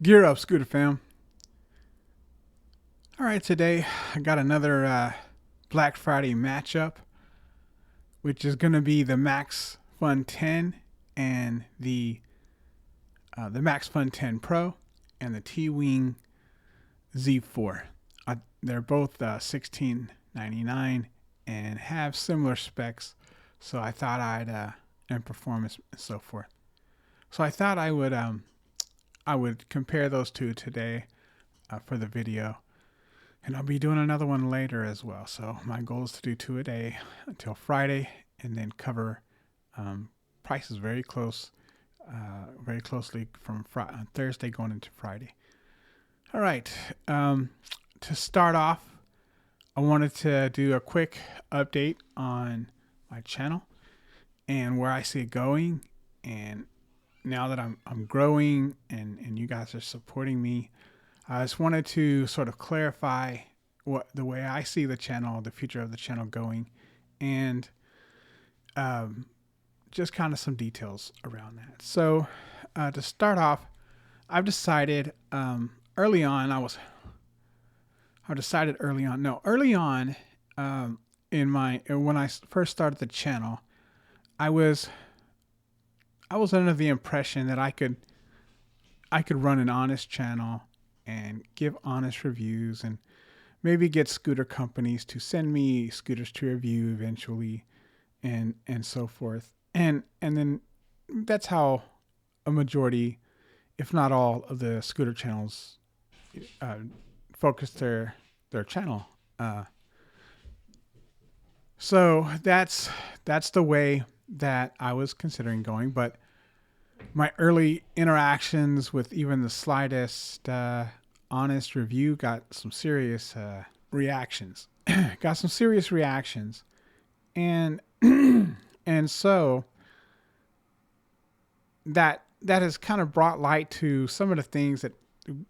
Gear up, Scooter fam. All right, today I got another Black Friday matchup, which is going to be the Maxfun 10 and the Maxfun 10 Pro and the Teewing Z4. They're both 1699 and have similar specs, so I thought and performance and so forth. So I thought I would compare those two today for the video. And I'll be doing another one later as well. So my goal is to do two a day until Friday, and then cover prices very closely from Thursday going into Friday. All right. To start off, I wanted to do a quick update on my channel and where I see it going. And now that I'm growing and you guys are supporting me, I just wanted to sort of clarify what the way I see the channel, the future of the channel going, and just kind of some details around that. So to start off, I've decided early on. Early on when I first started the channel, I was under the impression that I could run an honest channel and give honest reviews and maybe get scooter companies to send me scooters to review eventually and so forth. And then that's how a majority, if not all, of the scooter channels focus their channel. So that's the way that I was considering going, but my early interactions with even the slightest honest review got some serious reactions. And and so that has kind of brought light to some of the things that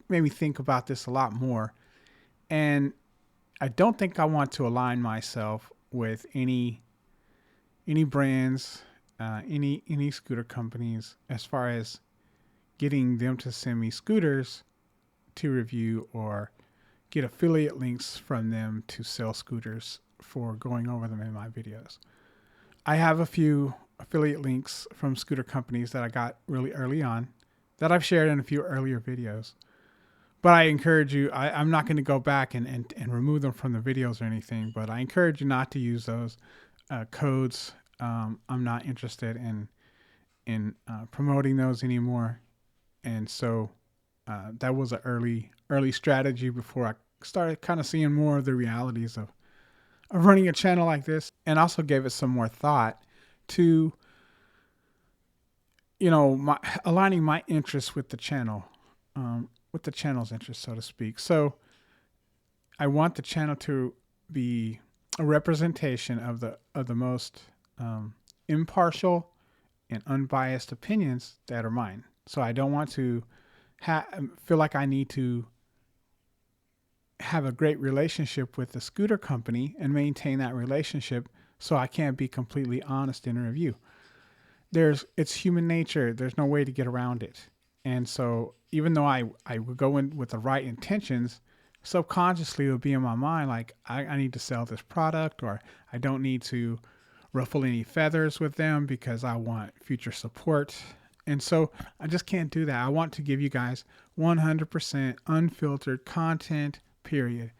made me think about this a lot more. And I don't think I want to align myself with any brands, any scooter companies, as far as getting them to send me scooters to review or get affiliate links from them to sell scooters for going over them in my videos. I have a few affiliate links from scooter companies that I got really early on that I've shared in a few earlier videos. But I encourage you, I'm not going to go back and remove them from the videos or anything, but I encourage you not to use those codes. I'm not interested in promoting those anymore. And so that was an early strategy before I started kind of seeing more of the realities of running a channel like this, and also gave it some more thought to, aligning my interests with the channel, with the channel's interests, so to speak. So I want the channel to be a representation of the most impartial and unbiased opinions that are mine. So I don't want to feel like I need to have a great relationship with the scooter company and maintain that relationship, so I can't be completely honest in a review. It's human nature. There's no way to get around it. And so even though I would go in with the right intentions, subconsciously it would be in my mind like I need to sell this product, or I don't need to ruffle any feathers with them because I want future support. And so I just can't do that. I want to give you guys 100% unfiltered content, period.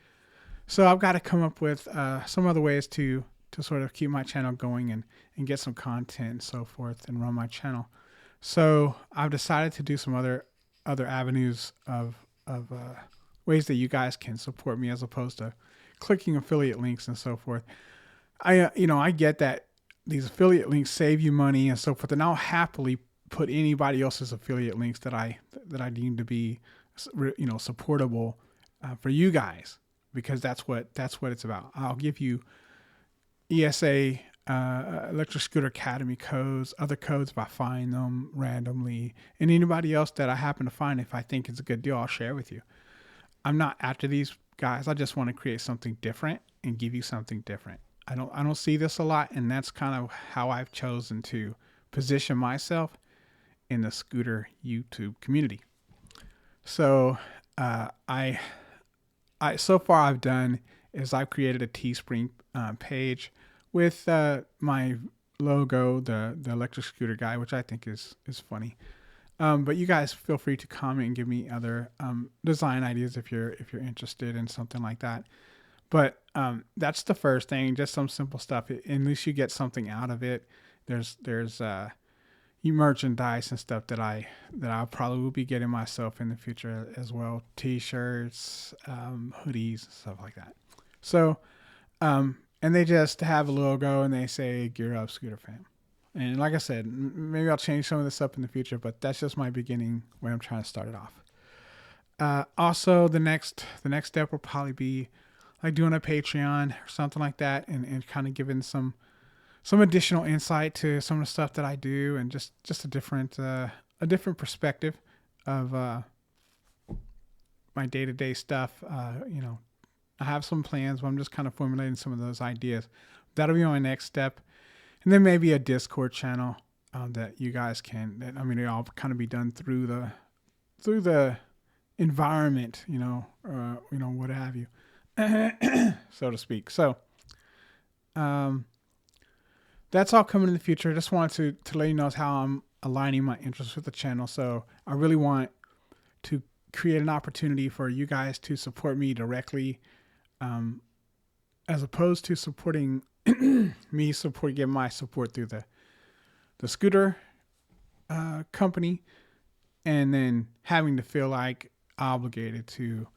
So I've got to come up with some other ways to sort of keep my channel going and get some content and so forth and run my channel. So I've decided to do some other avenues of ways that you guys can support me, as opposed to clicking affiliate links and so forth. I get that these affiliate links save you money and so forth, and I'll happily put anybody else's affiliate links that I deem to be, supportable for you guys, because that's what it's about. I'll give you ESA, Electric Scooter Academy codes, other codes if I find them randomly, and anybody else that I happen to find, if I think it's a good deal, I'll share with you. I'm not after these guys. I just want to create something different and give you something different. I don't see this a lot, and that's kind of how I've chosen to position myself in the scooter YouTube community. So I so far I've done is I've created a Teespring page with my logo, the electric scooter guy, which I think is funny. But you guys feel free to comment and give me other design ideas if you're interested in something like that. But that's the first thing, just some simple stuff. At least you get something out of it. There's merchandise and stuff that I'll probably will be getting myself in the future as well. T-shirts, hoodies, stuff like that. So, and they just have a logo and they say "Gear Up, Scooter Fam." And like I said, maybe I'll change some of this up in the future, but that's just my beginning way I'm trying to start it off. Also, the next step will probably be like doing a Patreon or something like that, and kind of giving some additional insight to some of the stuff that I do, and just a different perspective of my day-to-day stuff. I have some plans, but I'm just kind of formulating some of those ideas. That'll be my next step. And then maybe a Discord channel that you guys can. It'll all kind of be done through the environment, what have you, so to speak. So, that's all coming in the future. I just wanted to let you know how I'm aligning my interests with the channel. So I really want to create an opportunity for you guys to support me directly, as opposed to supporting me give my support through the scooter company, and then having to feel like obligated to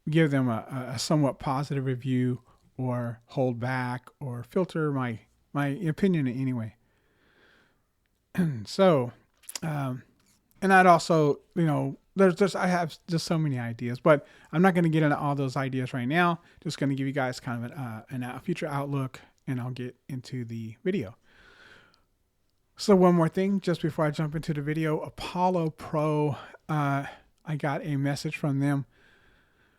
give them a somewhat positive review or hold back or filter my opinion in any way. So, and I'd also, I have just so many ideas, but I'm not going to get into all those ideas right now. Just going to give you guys kind of a future outlook, and I'll get into the video. So one more thing, just before I jump into the video, Apollo Pro, I got a message from them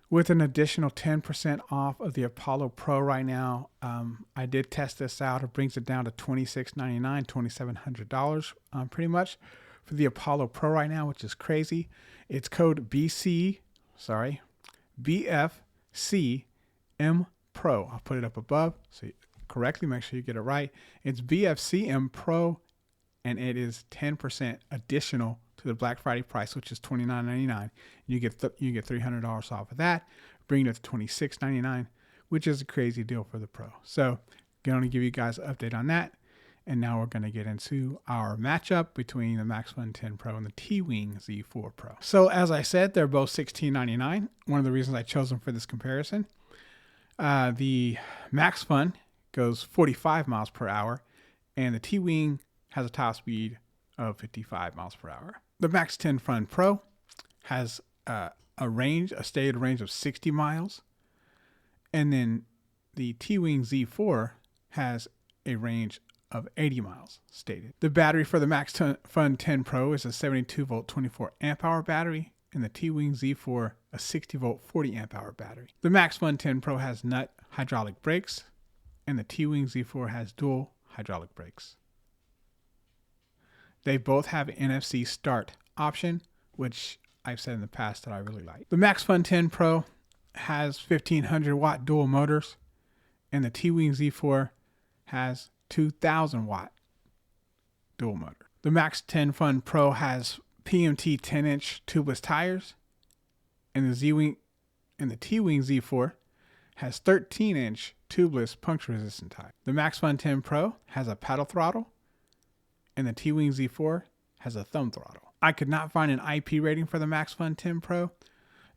with an additional 10% off of the Apollo Pro right now. I did test this out. It brings it down to $2,699, $2,700 pretty much for the Apollo Pro right now, which is crazy. It's code BFCM Pro. I'll put it up above so you correctly make sure you get it right. It's BFCM Pro, and it is 10% additional to the Black Friday price, which is $29.99. You get $300 off of that, bringing it to $26.99, which is a crazy deal for the Pro. So, going to give you guys an update on that. And now we're going to get into our matchup between the Maxfun 10 Pro and the Teewing Z4 Pro. So, as I said, they're both $16.99. One of the reasons I chose them for this comparison. The Maxfun goes 45 miles per hour, and the Teewing has a top speed of 55 miles per hour. The Max 10 Fun Pro has a stated range of 60 miles. And then the Teewing Z4 has a range of 80 miles stated. The battery for the Max Fun 10 Pro is a 72 volt 24 amp hour battery, and the Teewing Z4 a 60 volt 40 amp hour battery. The Max Fun 10 Pro has nut hydraulic brakes, and the Teewing Z4 has dual hydraulic brakes. They both have an NFC start option, which I've said in the past that I really like. The Maxfun 10 Pro has 1500 watt dual motors, and the Teewing Z4 has 2000 watt dual motor. The Max 10 Fun Pro has PMT 10-inch tubeless tires, and the Teewing Z4 has 13-inch tubeless puncture resistant tires. The Maxfun 10 Pro has a paddle throttle, and the Teewing Z4 has a thumb throttle. I could not find an IP rating for the Maxfun 10 Pro.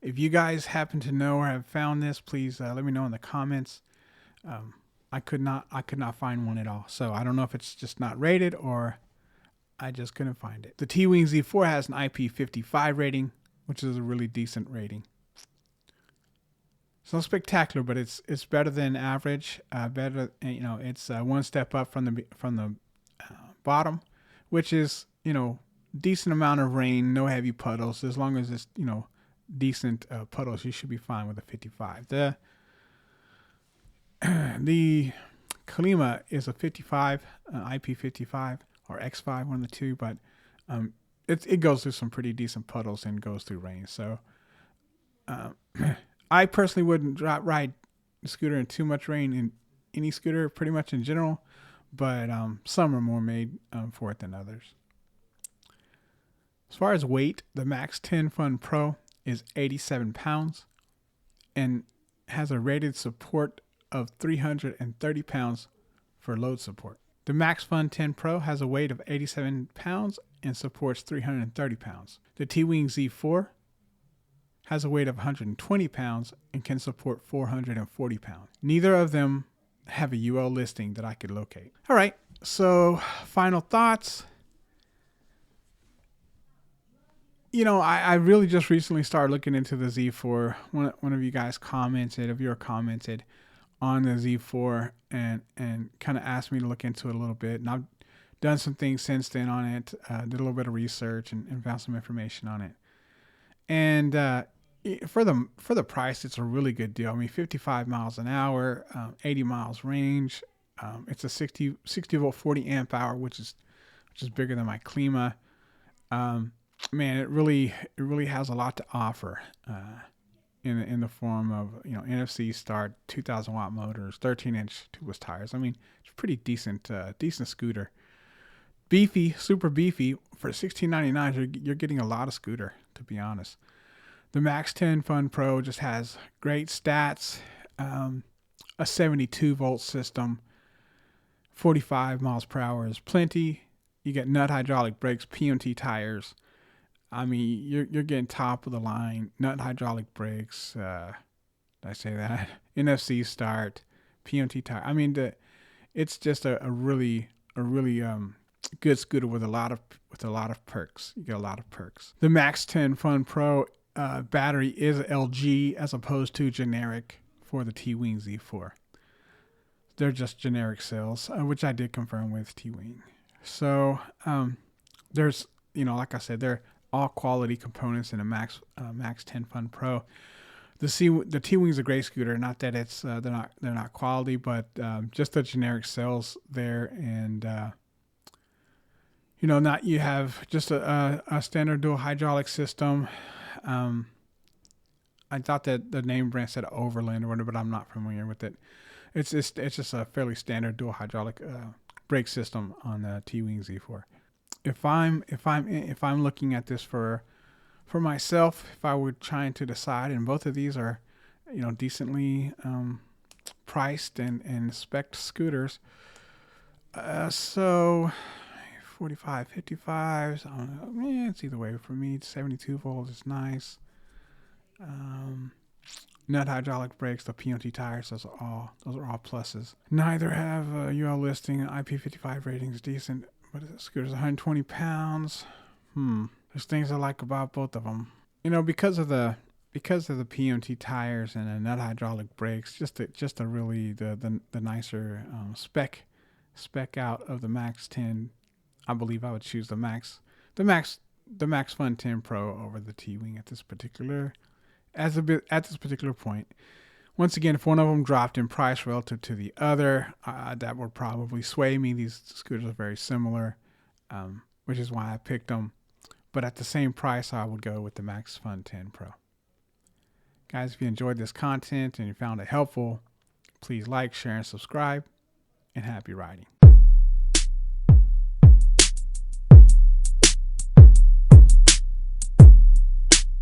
If you guys happen to know or have found this, please let me know in the comments. I could not find one at all. So I don't know if it's just not rated or I just couldn't find it. The Teewing Z4 has an IP55 rating, which is a really decent rating. It's not spectacular, but it's better than average. It's one step up from the bottom, which is, decent amount of rain, no heavy puddles. As long as it's, decent puddles, you should be fine with a 55. The Kalima is a 55, IP55 or X5, one of the two, but it goes through some pretty decent puddles and goes through rain. So I personally wouldn't ride the scooter in too much rain in any scooter, pretty much in general, but some are more made for it than others. As far as weight, the Maxfun Pro is 87 pounds and has a rated support of 330 pounds for load support. The Maxfun 10 Pro has a weight of 87 pounds and supports 330 pounds. The Teewing Z4 has a weight of 120 pounds and can support 440 pounds. Neither of them have a UL listing that I could locate. All right, so final thoughts. You know, I really just recently started looking into the Z4. One of you guys commented on the Z4 and kind of asked me to look into it a little bit. And I've done some things since then on it, did a little bit of research and found some information on it. And for the price, it's a really good deal. I mean, 55 miles an hour, 80 miles range. It's a 60 volt 40 amp hour, which is bigger than my Klima. Man, it really has a lot to offer in the form of, you know, NFC start, 2,000 watt motors, 13-inch tubeless tires. I mean, it's a pretty decent scooter. Beefy, super beefy. For $16.99, you're getting a lot of scooter, to be honest. The Maxfun Pro just has great stats, a 72 volt system, 45 miles per hour is plenty. You get nut hydraulic brakes, PMT tires. I mean, you're getting top of the line nut hydraulic brakes. Did I say that? NFC start, PMT tire. I mean, it's just a really good scooter with a lot of perks. You get a lot of perks. The Maxfun Pro battery is LG as opposed to generic for the Teewing Z4. They're just generic cells, which I did confirm with Teewing. So there's, you know, like I said, they're all quality components in a Maxfun Pro. The Teewing's a great scooter. Not that it's they're not quality, but just the generic cells there, and you know, not you have just a standard dual hydraulic system. I thought that the name brand said Overland or whatever, but I'm not familiar with it. It's just a fairly standard dual hydraulic brake system on the Teewing Z4. If I'm looking at this for myself, if I were trying to decide, and both of these are, you know, decently priced and spec'd scooters, so 45, 55, it's either way for me. 72 volts is nice. Nut hydraulic brakes, the PMT tires, those are all pluses. Neither have a UL listing. IP55 rating is decent. What is it? Scooter's 120 pounds. There's things I like about both of them. You know, because of the PMT tires and the nut hydraulic brakes, just the really the nicer spec out of the Max 10. I believe I would choose the Maxfun 10 Pro over the Teewing at this particular point. Once again, if one of them dropped in price relative to the other, that would probably sway me. These scooters are very similar, which is why I picked them. But at the same price, I would go with the Maxfun 10 Pro. Guys, if you enjoyed this content and you found it helpful, please like, share, and subscribe, and happy riding.